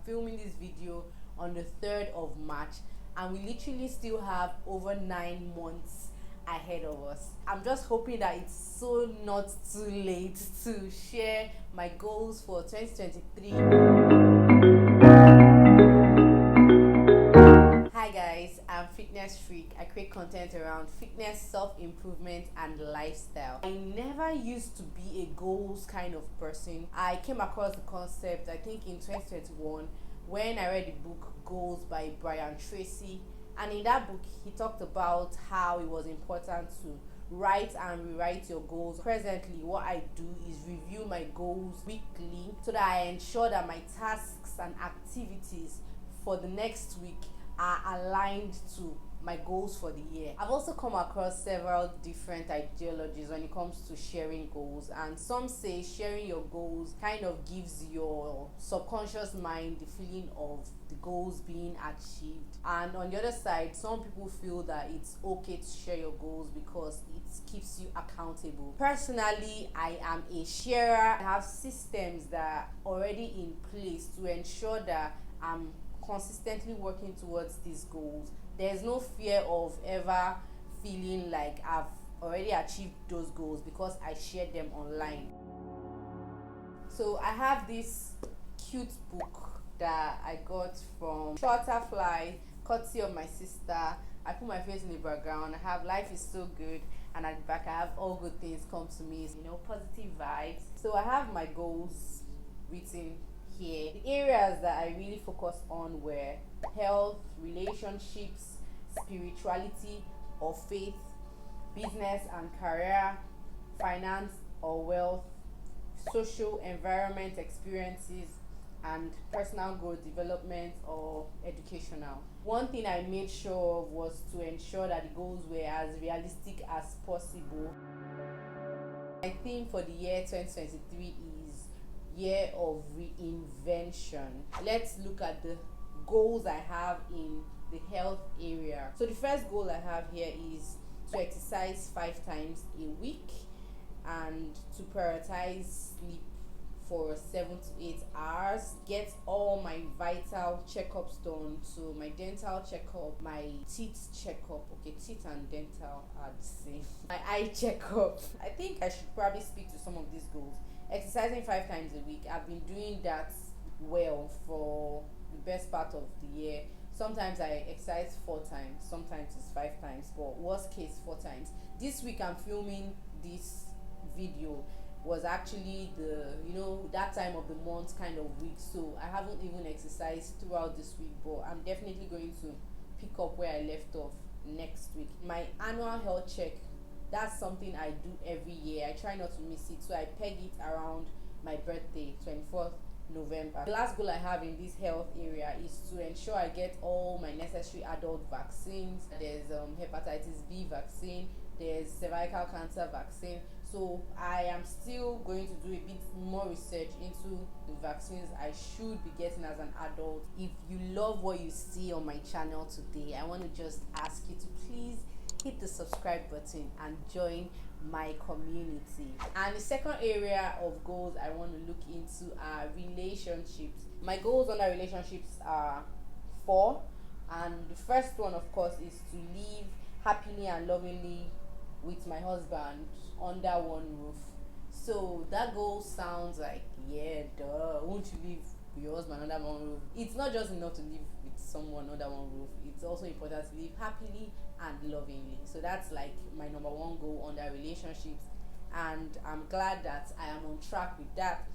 filming this video on the 3rd of March, and we literally still have over 9 months ahead of us. I'm just hoping that it's so not too late to share my goals for 2023. Hi guys, I'm Fitness Freak. I create content around fitness, self-improvement, and lifestyle. I never used to be a goals kind of person. I came across the concept, I think in 2021, when I read the book Goals by Brian Tracy. And in that book, he talked about how it was important to write and rewrite your goals. Presently, what I do is review my goals weekly so that I ensure that my tasks and activities for the next week are aligned to my goals for the year. I've also come across several different ideologies when it comes to sharing goals, and some say sharing your goals kind of gives your subconscious mind the feeling of the goals being achieved. And on the other side, some people feel that it's okay to share your goals because it keeps you accountable. Personally, I am a sharer. I have systems that are already in place to ensure that I'm consistently working towards these goals. There's no fear of ever feeling like I've already achieved those goals because I shared them online. So I have this cute book that I got from Shutterfly, courtesy of my sister. I put my face in the background. I have Life is So Good, and at the back I have All Good Things Come to Me, positive vibes. So I have my goals written here. The areas that I really focused on were health, relationships, spirituality or faith, business and career, finance or wealth, social environment experiences, and personal growth development or educational. One thing I made sure of was to ensure that the goals were as realistic as possible. My theme for the year 2023 is year of reinvention. Let's look at the goals I have in the health area. So the first goal I have here is to exercise 5 times a week and to prioritize sleep for 7 to 8 hours, get all my vital checkups done, so my dental checkup, my teeth checkup, okay, teeth and dental are the same, my eye checkup. I think I should probably speak to some of these goals. Exercising 5 times a week, I've been doing that well for the best part of the year. Sometimes I exercise 4 times, sometimes it's 5 times, but worst case 4 times. This week I'm filming this video was actually the that time of the month kind of week, so I haven't even exercised throughout this week, but I'm definitely going to pick up where I left off next week. My annual health check, that's something I do every year. I try not to miss it, so I peg it around my birthday, 24th November. The last goal I have in this health area is to ensure I get all my necessary adult vaccines. There's hepatitis B vaccine, there's cervical cancer vaccine. So I am still going to do a bit more research into the vaccines I should be getting as an adult. If you love what you see on my channel today, I want to just ask you to please hit the subscribe button and join my community. And the second area of goals I want to look into are relationships. My goals under relationships are 4, and the first one, of course, is to live happily and lovingly with my husband under one roof. So that goal sounds like, yeah, duh, won't you live with your husband under one roof? It's not just enough to live with someone under one roof, it's also important to live happily and lovingly. So that's like my number 1 goal under relationships, and I'm glad that I am on track with that.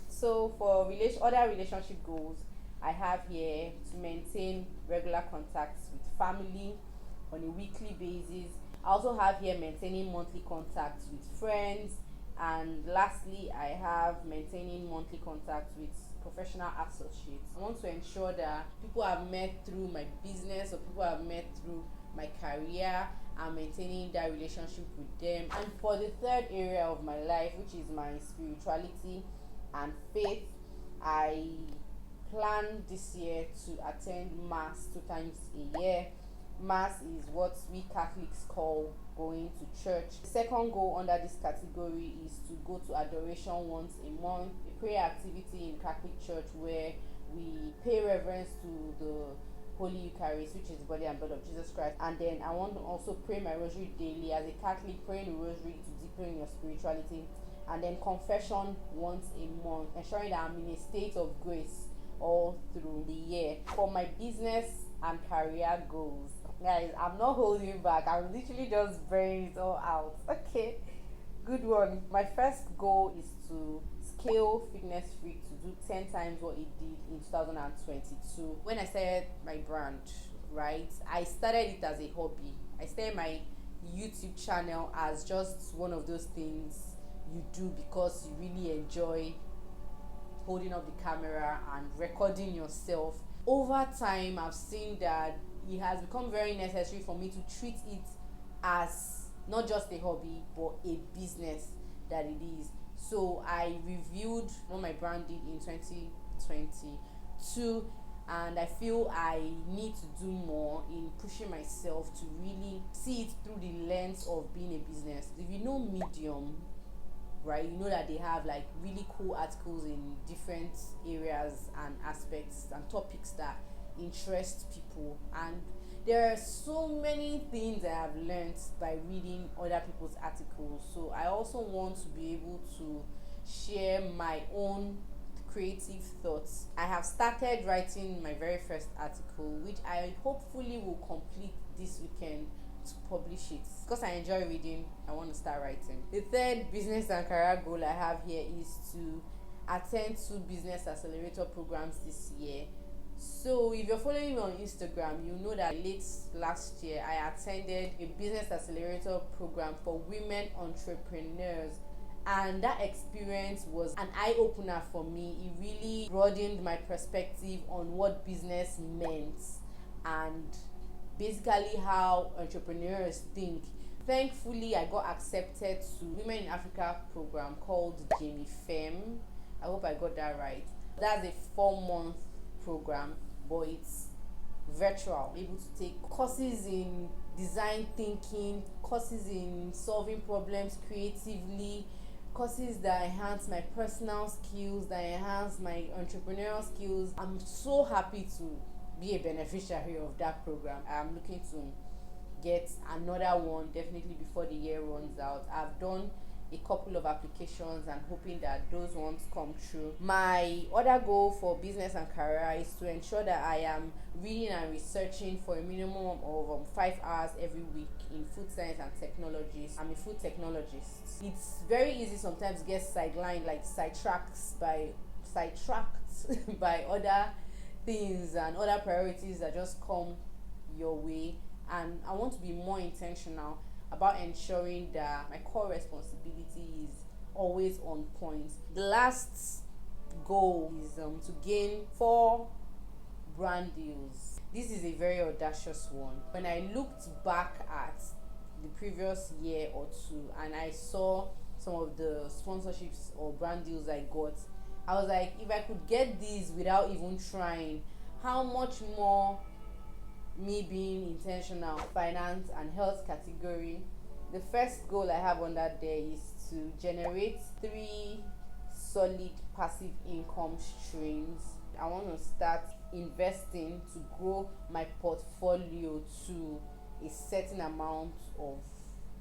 So for other relationship goals I have here to maintain regular contacts with family on a weekly basis. I also have here maintaining monthly contacts with friends, and lastly I have maintaining monthly contacts with professional associates. I want to ensure that people I've met through my business or people I've met through my career, I'm maintaining that relationship with them. And for the third area of my life, which is my spirituality and faith, I plan this year to attend mass 2 times a year. Mass is what we Catholics call going to church. The second goal under this category is to go to adoration once a month, a prayer activity in Catholic church where we pay reverence to the Holy Eucharist, which is the body and blood of Jesus Christ. And then I want to also pray my rosary daily. As a Catholic, praying the rosary to deepen your spirituality. And then confession once a month, ensuring that I'm in a state of grace all through the year. For my business and career goals, guys, I'm not holding back. I'm literally just burying it all out. Okay, good one. My first goal is to scale Fitness Freak to do 10 times what it did in 2022. When I started my brand, right, I started it as a hobby. I started my YouTube channel as just one of those things you do because you really enjoy holding up the camera and recording yourself. Over time, I've seen that it has become very necessary for me to treat it as not just a hobby but a business that it is. So I reviewed what my brand did in 2022, and I feel I need to do more in pushing myself to really see it through the lens of being a business. If you know Medium, right, you know that they have like really cool articles in different areas and aspects and topics that interest people, and there are so many things I have learned by reading other people's articles. So I also want to be able to share my own creative thoughts. I have started writing my very first article, which I hopefully will complete this weekend to publish it. Because I enjoy reading, I want to start writing. The third business and career goal I have here is to attend 2 business accelerator programs this year. So if you're following me on Instagram, you know that late last year I attended a business accelerator program for women entrepreneurs, and that experience was an eye-opener for me. It really broadened my perspective on what business meant and basically how entrepreneurs think. Thankfully, I got accepted to Women in Africa program called Jamie Fem. I hope I got that right. That's a 4-month program, but it's virtual. Able to take courses in design thinking, courses in solving problems creatively, courses that enhance my personal skills, that enhance my entrepreneurial skills. I'm so happy to be a beneficiary of that program. I'm looking to get another one definitely before the year runs out. I've done a couple of applications and hoping that those ones come true. My other goal for business and career is to ensure that I am reading and researching for a minimum of 5 hours every week in food science and technologies. I'm a food technologist. It's very easy sometimes to get sidelined, like sidetracked by other things and other priorities that just come your way, and I want to be more intentional about ensuring that my core responsibility is always on point. The last goal is to gain 4 brand deals. This is a very audacious one. When I looked back at the previous year or two and I saw some of the sponsorships or brand deals I got, I was like, if I could get these without even trying, how much more me being intentional. Finance and health category. The first goal I have on that day is to generate 3 solid passive income streams. I want to start investing to grow my portfolio to a certain amount of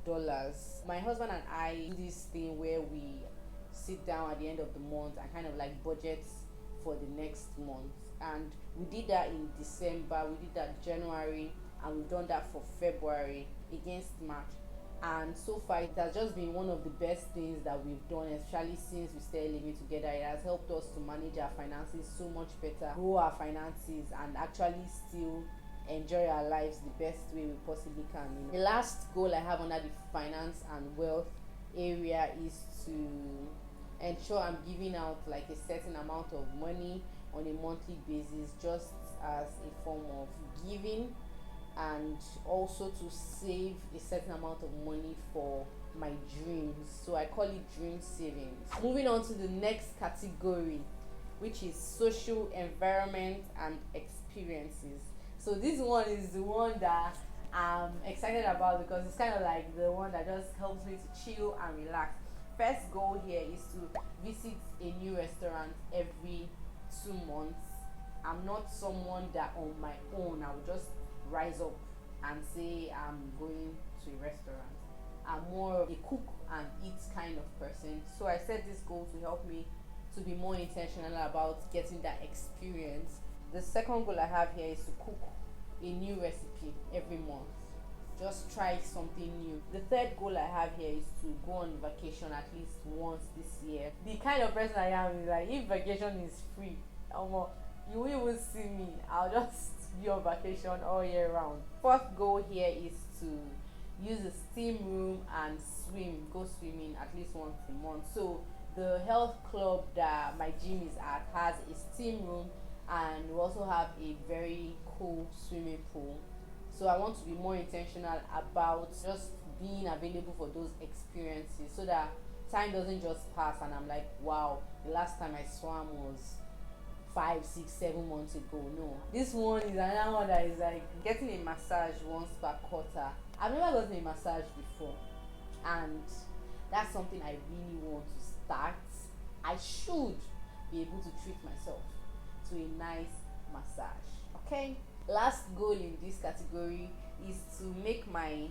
dollars. My husband and I do this thing where we sit down at the end of the month and kind of like budget for the next month, and we did that in December, we did that January, and we've done that for February against March. And so far it has just been one of the best things that we've done, especially since we started living together. It has helped us to manage our finances so much better, grow our finances, and actually still enjoy our lives the best way we possibly can. The last goal I have under the finance and wealth area is to ensure I'm giving out like a certain amount of money on a monthly basis, just as a form of giving, and also to save a certain amount of money for my dreams. So I call it dream savings. Moving on to the next category, which is social environment and experiences. So this one is the one that I'm excited about because it's kind of like the one that just helps me to chill and relax. First goal here is to visit a new restaurant every 2 months. I'm not someone that on my own I will just rise up and say I'm going to a restaurant. I'm more of a cook and eat kind of person. So I set this goal to help me to be more intentional about getting that experience. The second goal I have here is to cook a new recipe every month. Just try something new. The third goal I have here is to go on vacation at least once this year. The kind of person I am is like, if vacation is free, you will even see me. I'll just be on vacation all year round. Fourth goal here is to use a steam room and go swimming at least once a month. So the health club that my gym is at has a steam room, and we also have a very cool swimming pool. So I want to be more intentional about just being available for those experiences, so that time doesn't just pass and I'm like, wow, the last time I swam was 5, 6, 7 months ago. No, this one is another one that is like getting a massage once per quarter. I've never gotten a massage before, and that's something I really want to start. I should be able to treat myself to a nice massage. Okay, last goal in this category is to make my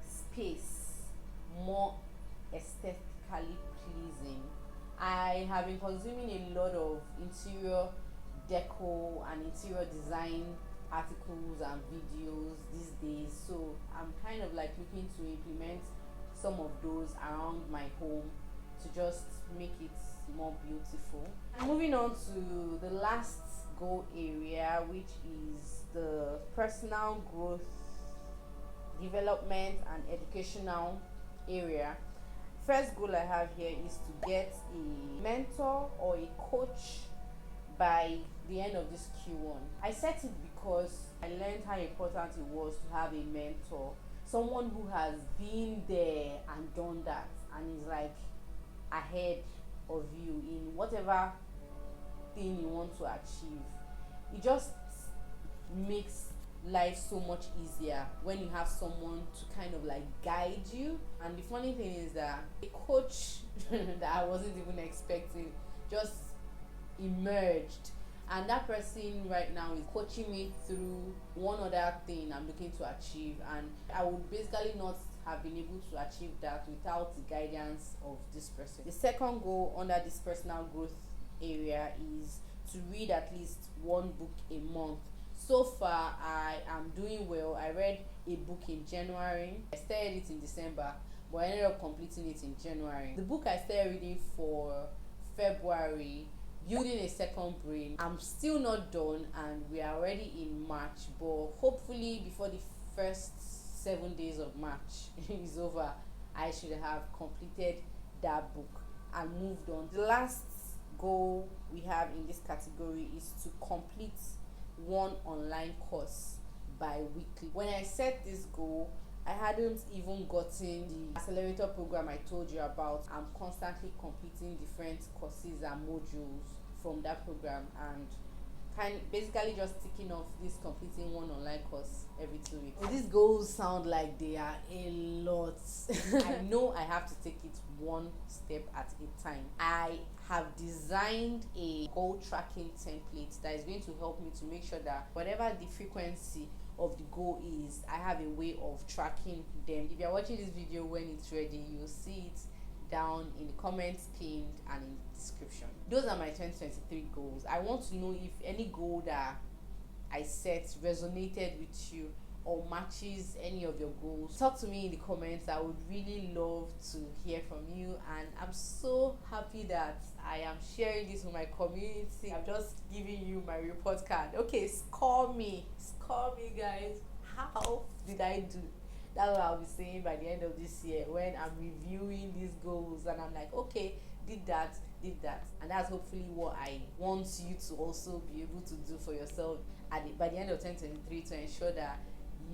space more aesthetically pleasing. I have been consuming a lot of interior deco and interior design articles and videos these days, so I'm kind of like looking to implement some of those around my home to just make it more beautiful. And moving on to the last goal area, which is the personal growth, development and educational area. First goal I have here is to get a mentor or a coach by the end of this Q1. I set it because I learned how important it was to have a mentor, someone who has been there and done that and is like ahead of you in whatever thing you want to achieve. It just makes life so much easier when you have someone to kind of like guide you. And the funny thing is that a coach that I wasn't even expecting just emerged, and that person right now is coaching me through one other thing I'm looking to achieve, and I would basically not have been able to achieve that without the guidance of this person. The second goal under this personal growth area is to read at least one book a month. So far I am doing well. I read a book in January. I started it in December, but I ended up completing it in January. The book I started reading for February, Building a Second Brain, I'm still not done, and we are already in March, but hopefully before the first 7 days of March is over, I should have completed that book and moved on. The last goal we have in this category is to complete one online course bi-weekly. When I set this goal, I hadn't even gotten the accelerator program I told you about. I'm constantly completing different courses and modules from that program, and basically just ticking off this completing one online course every 2 weeks. So these goals sound like they are a lot. I know I have to take it one step at a time. I have designed a goal tracking template that is going to help me to make sure that whatever the frequency of the goal is, I have a way of tracking them. If you're watching this video when it's ready, you'll see it down in the comments pinned and in the description. Those are my 2023 goals. I want to know if any goal that I set resonated with you or matches any of your goals. Talk to me in the comments. I would really love to hear from you, and I'm so happy that I am sharing this with my community. I'm just giving you my report card. Okay, score me guys. How did I do? That's what I'll be saying by the end of this year when I'm reviewing these goals, and I'm like, okay, did that, and that's hopefully what I want you to also be able to do for yourself by the end of 2023, to ensure that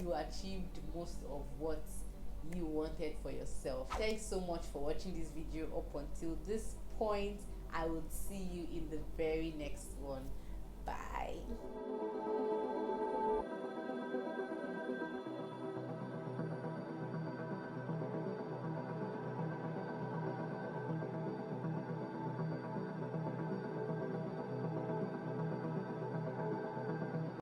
you achieved most of what you wanted for yourself. Thanks so much for watching this video up until this point. I will see you in the very next one. Bye.